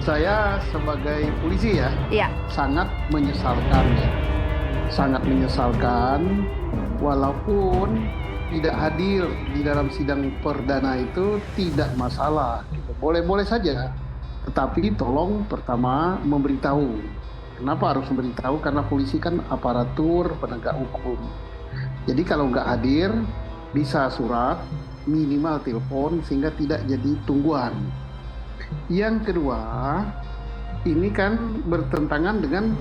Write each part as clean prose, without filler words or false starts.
Saya sebagai polisi ya, Iya. sangat menyesalkan ya. Sangat menyesalkan walaupun tidak hadir di dalam sidang perdana itu tidak masalah, gitu. Boleh-boleh saja. Tetapi tolong pertama memberitahu. Kenapa harus memberitahu? Karena polisi kan aparatur penegak hukum. Jadi kalau nggak hadir, bisa surat, minimal telepon, sehingga tidak jadi tungguan. Yang kedua, ini kan bertentangan dengan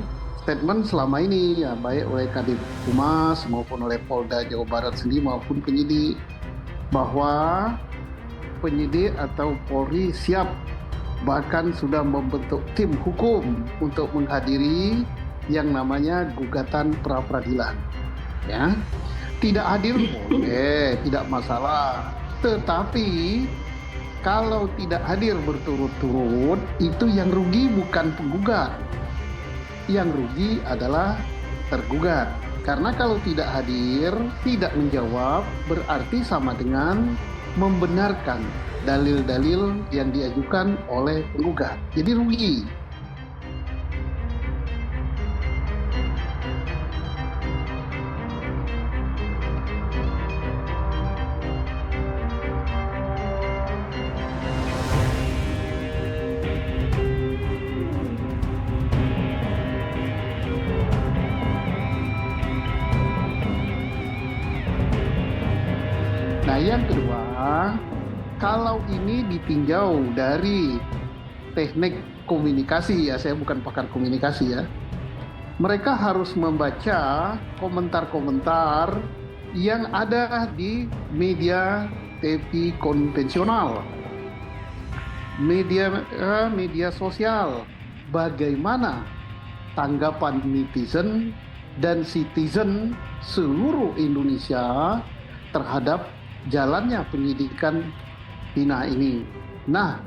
statement selama ini ya, baik oleh Kadif Humas maupun oleh Polda Jawa Barat sendiri maupun penyidik, bahwa penyidik atau Polri siap, bahkan sudah membentuk tim hukum untuk menghadiri yang namanya gugatan pra peradilan. Ya, tidak hadir boleh, tidak masalah. Tetapi kalau tidak hadir berturut-turut, itu yang rugi bukan penggugat. Yang rugi adalah tergugat. Karena kalau tidak hadir, tidak menjawab, berarti sama dengan membenarkan dalil-dalil yang diajukan oleh penggugat. Jadi rugi. Nah, yang kedua, kalau ini ditinjau dari teknik komunikasi ya, saya bukan pakar komunikasi ya, mereka harus membaca komentar-komentar yang ada di media TV konvensional, media sosial. Bagaimana tanggapan netizen dan citizen seluruh Indonesia terhadap jalannya penyidikan Vina ini. Nah,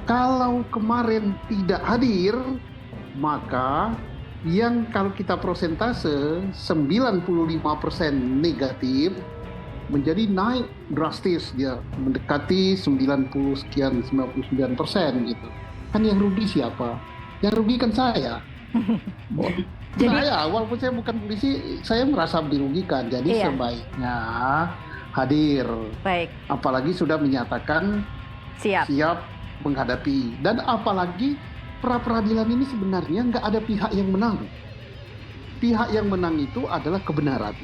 kalau kemarin tidak hadir, maka yang kalau kita persentase 95% negatif menjadi naik drastis, dia mendekati 90 sekian 99% gitu. Kan yang rugi siapa? Yang rugi kan saya. Jadi, saya walaupun saya bukan polisi, saya merasa dirugikan. Jadi iya. sebaiknya hadir. Baik, Apalagi sudah menyatakan siap. menghadapi. Dan apalagi pra peradilan ini sebenarnya nggak ada pihak yang menang. Pihak yang menang itu adalah kebenaran.